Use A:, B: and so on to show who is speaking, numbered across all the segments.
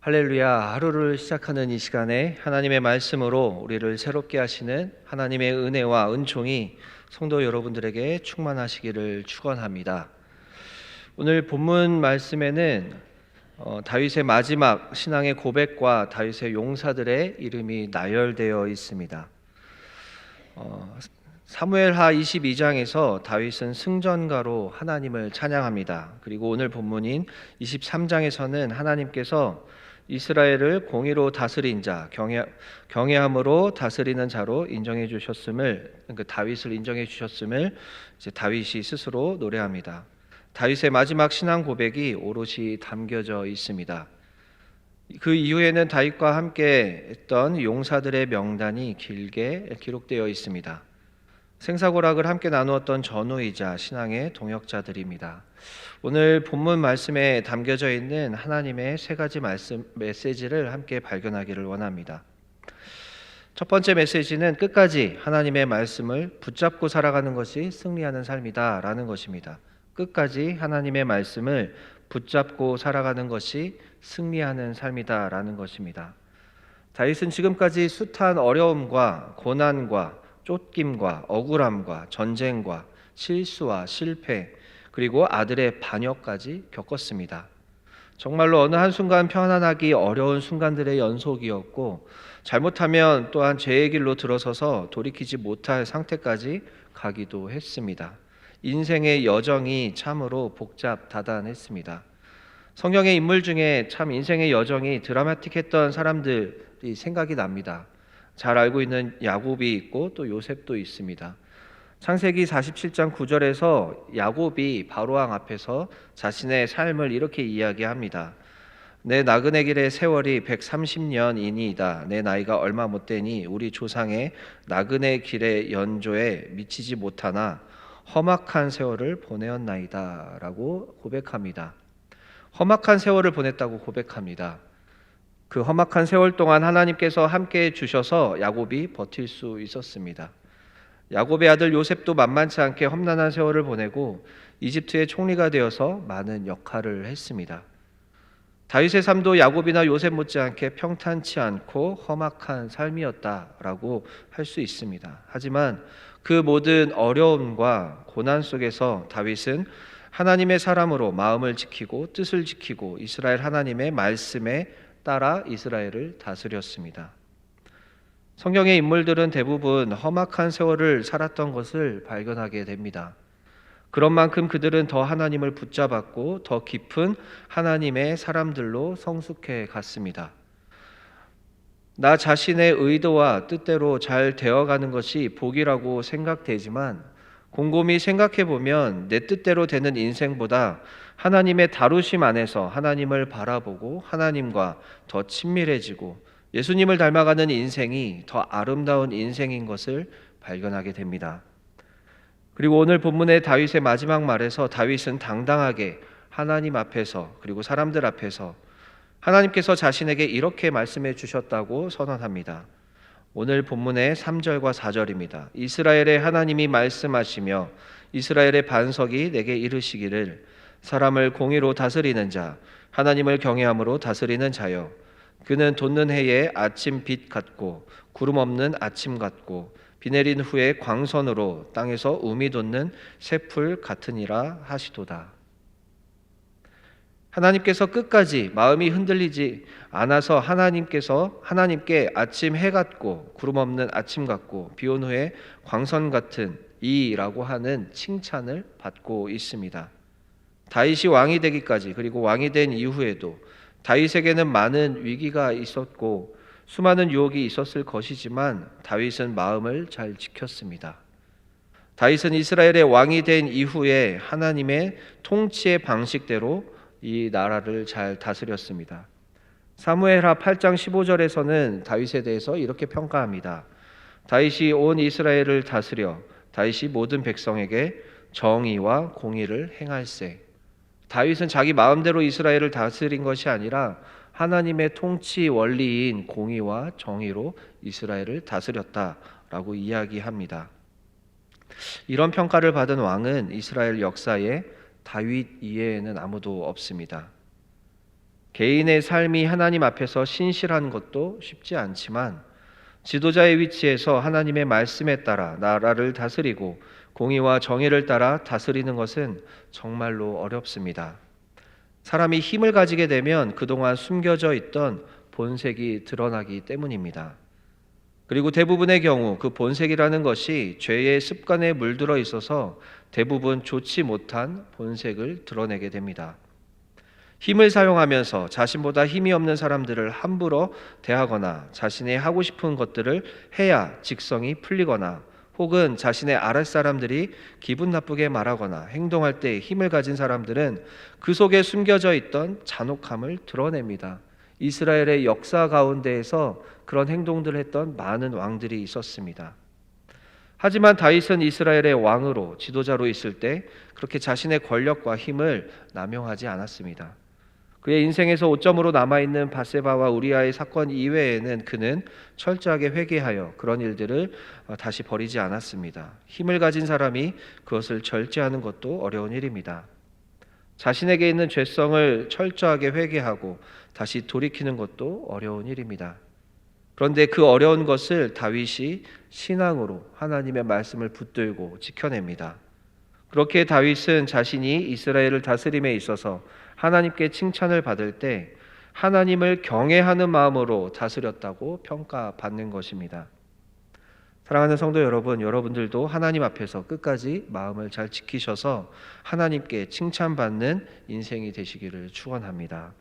A: 할렐루야. 하루를 시작하는 이 시간에 하나님의 말씀으로 우리를 새롭게 하시는 하나님의 은혜와 은총이 성도 여러분들에게 충만하시기를 축원합니다. 오늘 본문 말씀에는 다윗의 마지막 신앙의 고백과 다윗의 용사들의 이름이 나열되어 있습니다. 사무엘하 22장에서 다윗은 승전가로 하나님을 찬양합니다. 그리고 오늘 본문인 23장에서는 하나님께서 이스라엘을 공의로 다스린 자, 경외함으로 다스리는 자로 인정해 주셨음을, 다윗을 인정해 주셨음을 이제 다윗이 스스로 노래합니다. 다윗의 마지막 신앙 고백이 오롯이 담겨져 있습니다. 그 이후에는 다윗과 함께 했던 용사들의 명단이 길게 기록되어 있습니다. 생사고락을 함께 나누었던 전우이자 신앙의 동역자들입니다. 오늘 본문 말씀에 담겨져 있는 하나님의 세 가지 메시지를 함께 발견하기를 원합니다. 첫 번째 메시지는 끝까지 하나님의 말씀을 붙잡고 살아가는 것이 승리하는 삶이다 라는 것입니다. 끝까지 하나님의 말씀을 붙잡고 살아가는 것이 승리하는 삶이다 라는 것입니다. 다윗은 지금까지 숱한 어려움과 고난과 쫓김과 억울함과 전쟁과 실수와 실패 그리고 아들의 반역까지 겪었습니다. 정말로 어느 한순간 편안하기 어려운 순간들의 연속이었고 잘못하면 또한 죄의 길로 들어서서 돌이키지 못할 상태까지 가기도 했습니다. 인생의 여정이 참으로 복잡다단했습니다. 성경의 인물 중에 참 인생의 여정이 드라마틱했던 사람들이 생각이 납니다. 잘 알고 있는 야곱이 있고 또 요셉도 있습니다. 창세기 47장 9절에서 야곱이 바로왕 앞에서 자신의 삶을 이렇게 이야기합니다. 내 나그네 길의 세월이 130년이니이다. 내 나이가 얼마 못 되니 우리 조상의 나그네 길의 연조에 미치지 못하나 험악한 세월을 보내었나이다 라고 고백합니다. 험악한 세월을 보냈다고 고백합니다. 그 험악한 세월 동안 하나님께서 함께 주셔서 야곱이 버틸 수 있었습니다. 야곱의 아들 요셉도 만만치 않게 험난한 세월을 보내고 이집트의 총리가 되어서 많은 역할을 했습니다. 다윗의 삶도 야곱이나 요셉 못지않게 평탄치 않고 험악한 삶이었다라고 할 수 있습니다. 하지만 그 모든 어려움과 고난 속에서 다윗은 하나님의 사람으로 마음을 지키고 뜻을 지키고 이스라엘 하나님의 말씀에 따라 이스라엘을 다스렸습니다. 성경의 인물들은 대부분 험악한 세월을 살았던 것을 발견하게 됩니다. 그런 만큼 그들은 더 하나님을 붙잡았고 더 깊은 하나님의 사람들로 성숙해 갔습니다. 나 자신의 의도와 뜻대로 잘 되어가는 것이 복이라고 생각되지만 곰곰이 생각해 보면 내 뜻대로 되는 인생보다 하나님의 다루심 안에서 하나님을 바라보고 하나님과 더 친밀해지고 예수님을 닮아가는 인생이 더 아름다운 인생인 것을 발견하게 됩니다. 그리고 오늘 본문의 다윗의 마지막 말에서 다윗은 당당하게 하나님 앞에서 그리고 사람들 앞에서 하나님께서 자신에게 이렇게 말씀해 주셨다고 선언합니다. 오늘 본문의 3절과 4절입니다. 이스라엘의 하나님이 말씀하시며 이스라엘의 반석이 내게 이르시기를 사람을 공의로 다스리는 자 하나님을 경외함으로 다스리는 자여 그는 돋는 해에 아침 빛 같고 구름 없는 아침 같고 비 내린 후에 광선으로 땅에서 우미 돋는 새풀 같으니라 하시도다. 하나님께서 끝까지 마음이 흔들리지 않아서 하나님께 아침 해 같고 구름 없는 아침 같고 비 온 후에 광선 같은 이라고 하는 칭찬을 받고 있습니다. 다윗이 왕이 되기까지 그리고 왕이 된 이후에도 다윗에게는 많은 위기가 있었고 수많은 유혹이 있었을 것이지만 다윗은 마음을 잘 지켰습니다. 다윗은 이스라엘의 왕이 된 이후에 하나님의 통치의 방식대로 이 나라를 잘 다스렸습니다. 사무엘하 8장 15절에서는 다윗에 대해서 이렇게 평가합니다. 다윗이 온 이스라엘을 다스려 다윗이 모든 백성에게 정의와 공의를 행할세. 다윗은 자기 마음대로 이스라엘을 다스린 것이 아니라 하나님의 통치 원리인 공의와 정의로 이스라엘을 다스렸다라고 이야기합니다. 이런 평가를 받은 왕은 이스라엘 역사에 다윗 이외에는 아무도 없습니다. 개인의 삶이 하나님 앞에서 신실한 것도 쉽지 않지만 지도자의 위치에서 하나님의 말씀에 따라 나라를 다스리고 공의와 정의를 따라 다스리는 것은 정말로 어렵습니다. 사람이 힘을 가지게 되면 그동안 숨겨져 있던 본색이 드러나기 때문입니다. 그리고 대부분의 경우 그 본색이라는 것이 죄의 습관에 물들어 있어서 대부분 좋지 못한 본색을 드러내게 됩니다. 힘을 사용하면서 자신보다 힘이 없는 사람들을 함부로 대하거나 자신이 하고 싶은 것들을 해야 직성이 풀리거나 혹은 자신의 아랫사람들이 기분 나쁘게 말하거나 행동할 때 힘을 가진 사람들은 그 속에 숨겨져 있던 잔혹함을 드러냅니다. 이스라엘의 역사 가운데에서 그런 행동들을 했던 많은 왕들이 있었습니다. 하지만 다윗은 이스라엘의 왕으로 지도자로 있을 때 그렇게 자신의 권력과 힘을 남용하지 않았습니다. 그의 인생에서 오점으로 남아있는 밧세바와 우리아의 사건 이외에는 그는 철저하게 회개하여 그런 일들을 다시 버리지 않았습니다. 힘을 가진 사람이 그것을 절제하는 것도 어려운 일입니다. 자신에게 있는 죄성을 철저하게 회개하고 다시 돌이키는 것도 어려운 일입니다. 그런데 그 어려운 것을 다윗이 신앙으로 하나님의 말씀을 붙들고 지켜냅니다. 그렇게 다윗은 자신이 이스라엘을 다스림에 있어서 하나님께 칭찬을 받을 때 하나님을 경외하는 마음으로 다스렸다고 평가받는 것입니다. 사랑하는 성도 여러분, 여러분들도 하나님 앞에서 끝까지 마음을 잘 지키셔서 하나님께 칭찬받는 인생이 되시기를 축원합니다.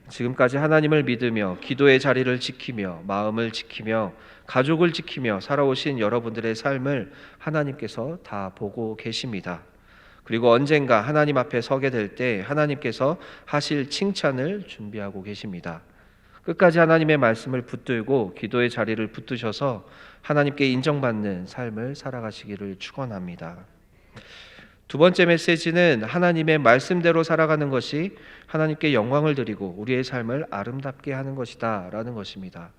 A: 지금까지 하나님을 믿으며 기도의 자리를 지키며 마음을 지키며 가족을 지키며 살아오신 여러분들의 삶을 하나님께서 다 보고 계십니다. 그리고 언젠가 하나님 앞에 서게 될 때 하나님께서 하실 칭찬을 준비하고 계십니다. 끝까지 하나님의 말씀을 붙들고 기도의 자리를 붙드셔서 하나님께 인정받는 삶을 살아가시기를 축원합니다. 두 번째 메시지는 하나님의 말씀대로 살아가는 것이 하나님께 영광을 드리고 우리의 삶을 아름답게 하는 것이다 라는 것입니다.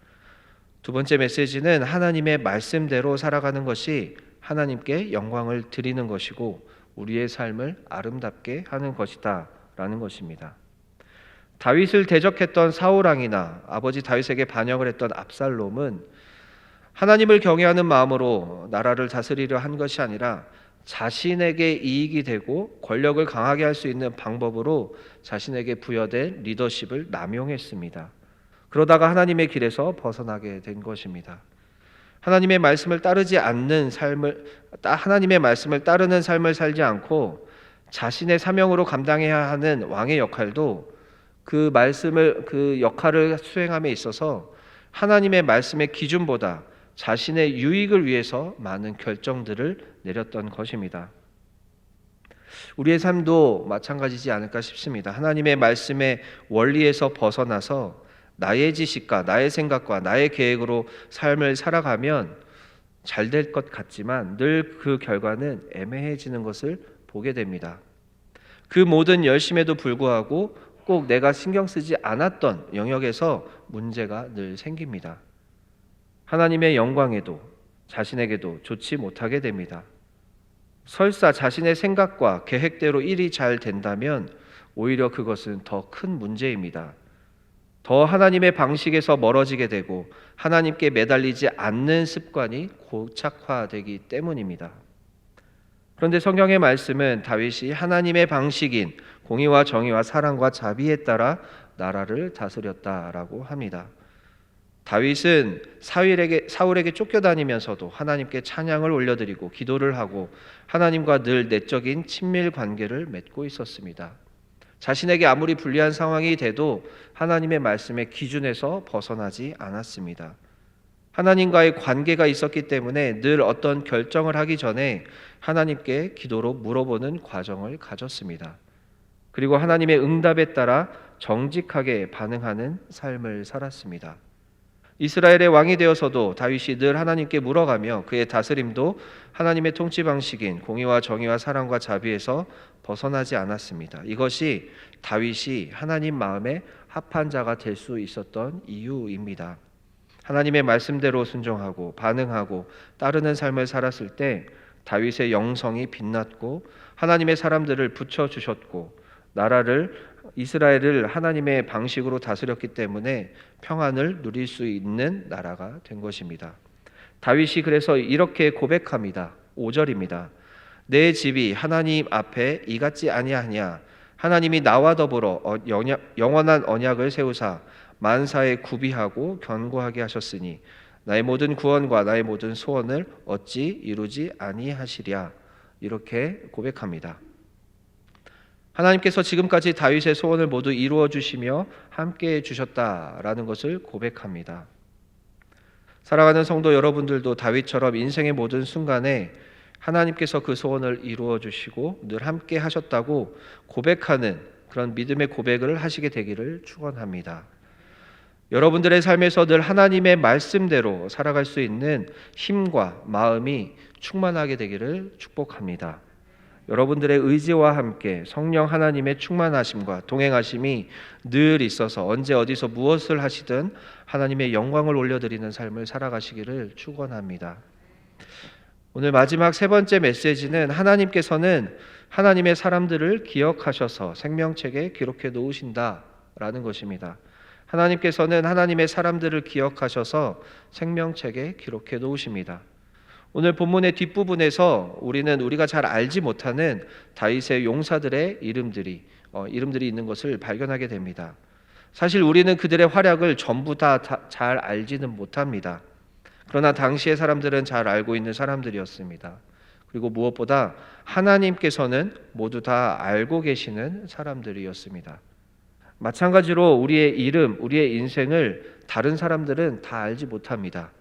A: 두 번째 메시지는 하나님의 말씀대로 살아가는 것이 하나님께 영광을 드리는 것이고 우리의 삶을 아름답게 하는 것이다 라는 것입니다. 다윗을 대적했던 사울왕이나 아버지 다윗에게 반역을 했던 압살롬은 하나님을 경외하는 마음으로 나라를 다스리려 한 것이 아니라 자신에게 이익이 되고 권력을 강하게 할 수 있는 방법으로 자신에게 부여된 리더십을 남용했습니다. 그러다가 하나님의 길에서 벗어나게 된 것입니다. 하나님의 말씀을 따르는 삶을 살지 않고 자신의 사명으로 감당해야 하는 왕의 역할도 그 역할을 수행함에 있어서 하나님의 말씀의 기준보다 자신의 유익을 위해서 많은 결정들을 내렸던 것입니다. 우리의 삶도 마찬가지지 않을까 싶습니다. 하나님의 말씀의 원리에서 벗어나서 나의 지식과 나의 생각과 나의 계획으로 삶을 살아가면 잘 될 것 같지만 늘 그 결과는 애매해지는 것을 보게 됩니다. 그 모든 열심에도 불구하고 꼭 내가 신경 쓰지 않았던 영역에서 문제가 늘 생깁니다. 하나님의 영광에도 자신에게도 좋지 못하게 됩니다. 설사 자신의 생각과 계획대로 일이 잘 된다면 오히려 그것은 더 큰 문제입니다. 더 하나님의 방식에서 멀어지게 되고 하나님께 매달리지 않는 습관이 고착화되기 때문입니다. 그런데 성경의 말씀은 다윗이 하나님의 방식인 공의와 정의와 사랑과 자비에 따라 나라를 다스렸다라고 합니다. 다윗은 사울에게 쫓겨다니면서도 하나님께 찬양을 올려드리고 기도를 하고 하나님과 늘 내적인 친밀 관계를 맺고 있었습니다. 자신에게 아무리 불리한 상황이 돼도 하나님의 말씀의 기준에서 벗어나지 않았습니다. 하나님과의 관계가 있었기 때문에 늘 어떤 결정을 하기 전에 하나님께 기도로 물어보는 과정을 가졌습니다. 그리고 하나님의 응답에 따라 정직하게 반응하는 삶을 살았습니다. 이스라엘의 왕이 되어서도 다윗이 늘 하나님께 물어가며 그의 다스림도 하나님의 통치 방식인 공의와 정의와 사랑과 자비에서 벗어나지 않았습니다. 이것이 다윗이 하나님 마음에 합한 자가 될 수 있었던 이유입니다. 하나님의 말씀대로 순종하고 반응하고 따르는 삶을 살았을 때 다윗의 영성이 빛났고 하나님의 사람들을 붙여주셨고 이스라엘을 하나님의 방식으로 다스렸기 때문에 평안을 누릴 수 있는 나라가 된 것입니다. 다윗이 그래서 이렇게 고백합니다. 5절입니다. 내 집이 하나님 앞에 이같지 아니하냐. 하나님이 나와 더불어 영원한 언약을 세우사 만사에 구비하고 견고하게 하셨으니 나의 모든 구원과 나의 모든 소원을 어찌 이루지 아니하시랴. 이렇게 고백합니다. 하나님께서 지금까지 다윗의 소원을 모두 이루어 주시며 함께해 주셨다라는 것을 고백합니다. 사랑하는 성도 여러분들도 다윗처럼 인생의 모든 순간에 하나님께서 그 소원을 이루어 주시고 늘 함께 하셨다고 고백하는 그런 믿음의 고백을 하시게 되기를 축원합니다. 여러분들의 삶에서 늘 하나님의 말씀대로 살아갈 수 있는 힘과 마음이 충만하게 되기를 축복합니다. 여러분들의 의지와 함께 성령 하나님의 충만하심과 동행하심이 늘 있어서 언제 어디서 무엇을 하시든 하나님의 영광을 올려드리는 삶을 살아가시기를 축원합니다. 오늘 마지막 세 번째 메시지는 하나님께서는 하나님의 사람들을 기억하셔서 생명책에 기록해 놓으신다라는 것입니다. 하나님께서는 하나님의 사람들을 기억하셔서 생명책에 기록해 놓으십니다. 오늘 본문의 뒷부분에서 우리가 잘 알지 못하는 다윗의 용사들의 이름들이 있는 것을 발견하게 됩니다. 사실 우리는 그들의 활약을 전부 다 잘 알지는 못합니다. 그러나 당시의 사람들은 잘 알고 있는 사람들이었습니다. 그리고 무엇보다 하나님께서는 모두 다 알고 계시는 사람들이었습니다. 마찬가지로 우리의 이름, 우리의 인생을 다른 사람들은 다 알지 못합니다.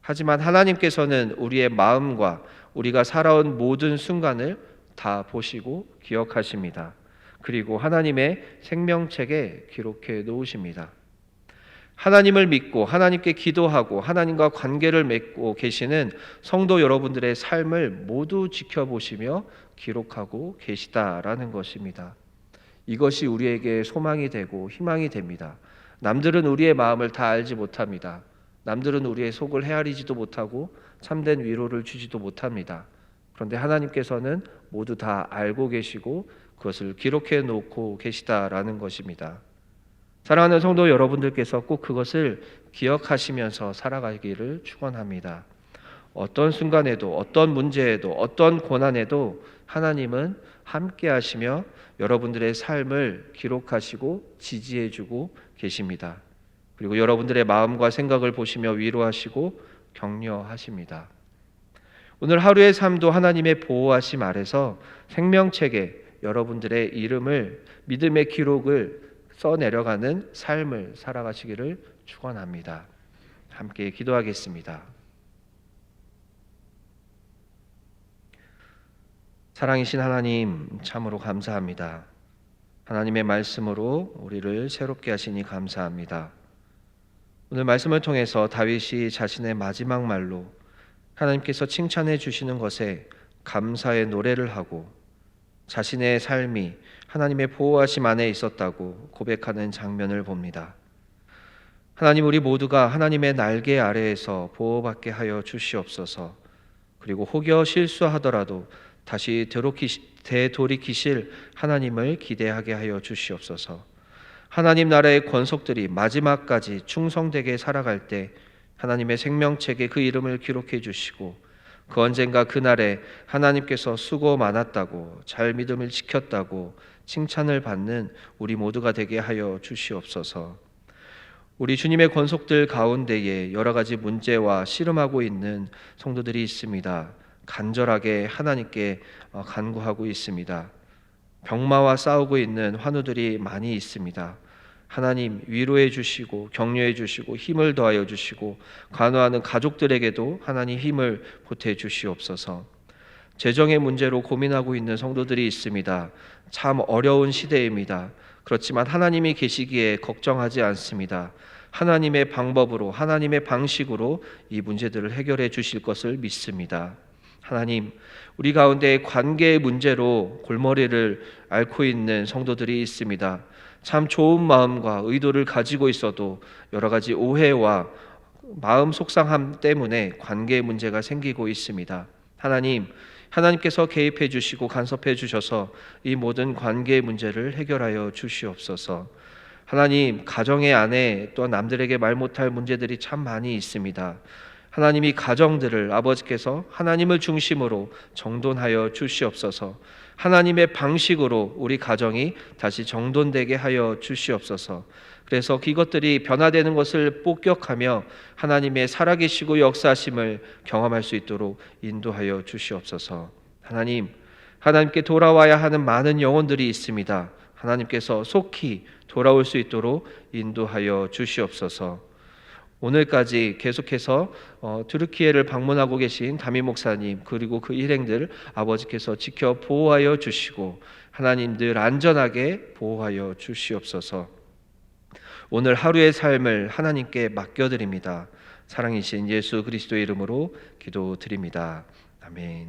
A: 하지만 하나님께서는 우리의 마음과 우리가 살아온 모든 순간을 다 보시고 기억하십니다. 그리고 하나님의 생명책에 기록해 놓으십니다. 하나님을 믿고 하나님께 기도하고 하나님과 관계를 맺고 계시는 성도 여러분들의 삶을 모두 지켜보시며 기록하고 계시다라는 것입니다. 이것이 우리에게 소망이 되고 희망이 됩니다. 남들은 우리의 마음을 다 알지 못합니다. 남들은 우리의 속을 헤아리지도 못하고 참된 위로를 주지도 못합니다. 그런데 하나님께서는 모두 다 알고 계시고 그것을 기록해 놓고 계시다라는 것입니다. 사랑하는 성도 여러분들께서 꼭 그것을 기억하시면서 살아가기를 축원합니다. 어떤 순간에도 어떤 문제에도 어떤 고난에도 하나님은 함께 하시며 여러분들의 삶을 기록하시고 지지해 주고 계십니다. 그리고 여러분들의 마음과 생각을 보시며 위로하시고 격려하십니다. 오늘 하루의 삶도 하나님의 보호하심 아래서 생명책에 여러분들의 이름을 믿음의 기록을 써내려가는 삶을 살아가시기를 축원합니다. 함께 기도하겠습니다. 사랑이신 하나님, 참으로 감사합니다. 하나님의 말씀으로 우리를 새롭게 하시니 감사합니다. 오늘 말씀을 통해서 다윗이 자신의 마지막 말로 하나님께서 칭찬해 주시는 것에 감사의 노래를 하고 자신의 삶이 하나님의 보호하심 안에 있었다고 고백하는 장면을 봅니다. 하나님, 우리 모두가 하나님의 날개 아래에서 보호받게 하여 주시옵소서. 그리고 혹여 실수하더라도 다시 되돌이키실 하나님을 기대하게 하여 주시옵소서. 하나님 나라의 권속들이 마지막까지 충성되게 살아갈 때 하나님의 생명책에 그 이름을 기록해 주시고 그 언젠가 그날에 하나님께서 수고 많았다고 잘 믿음을 지켰다고 칭찬을 받는 우리 모두가 되게 하여 주시옵소서. 우리 주님의 권속들 가운데에 여러 가지 문제와 씨름하고 있는 성도들이 있습니다. 간절하게 하나님께 간구하고 있습니다. 병마와 싸우고 있는 환우들이 많이 있습니다. 하나님 위로해 주시고 격려해 주시고 힘을 더하여 주시고 간호하는 가족들에게도 하나님 힘을 보태 주시옵소서. 재정의 문제로 고민하고 있는 성도들이 있습니다. 참 어려운 시대입니다. 그렇지만 하나님이 계시기에 걱정하지 않습니다. 하나님의 방법으로 하나님의 방식으로 이 문제들을 해결해 주실 것을 믿습니다. 하나님, 우리 가운데 관계의 문제로 골머리를 앓고 있는 성도들이 있습니다. 참 좋은 마음과 의도를 가지고 있어도 여러 가지 오해와 마음 속상함 때문에 관계의 문제가 생기고 있습니다. 하나님, 하나님께서 개입해 주시고 간섭해 주셔서 이 모든 관계의 문제를 해결하여 주시옵소서. 하나님, 가정의 안에 또한 남들에게 말 못할 문제들이 참 많이 있습니다. 하나님이 가정들을 아버지께서 하나님을 중심으로 정돈하여 주시옵소서. 하나님의 방식으로 우리 가정이 다시 정돈되게 하여 주시옵소서. 그래서 이것들이 변화되는 것을 목격하며 하나님의 살아계시고 역사하심을 경험할 수 있도록 인도하여 주시옵소서. 하나님, 하나님께 돌아와야 하는 많은 영혼들이 있습니다. 하나님께서 속히 돌아올 수 있도록 인도하여 주시옵소서. 오늘까지 계속해서 튀르키예를 방문하고 계신 담임 목사님 그리고 그 일행들 아버지께서 지켜 보호하여 주시고 하나님 늘 안전하게 보호하여 주시옵소서. 오늘 하루의 삶을 하나님께 맡겨드립니다. 사랑이신 예수 그리스도의 이름으로 기도드립니다. 아멘.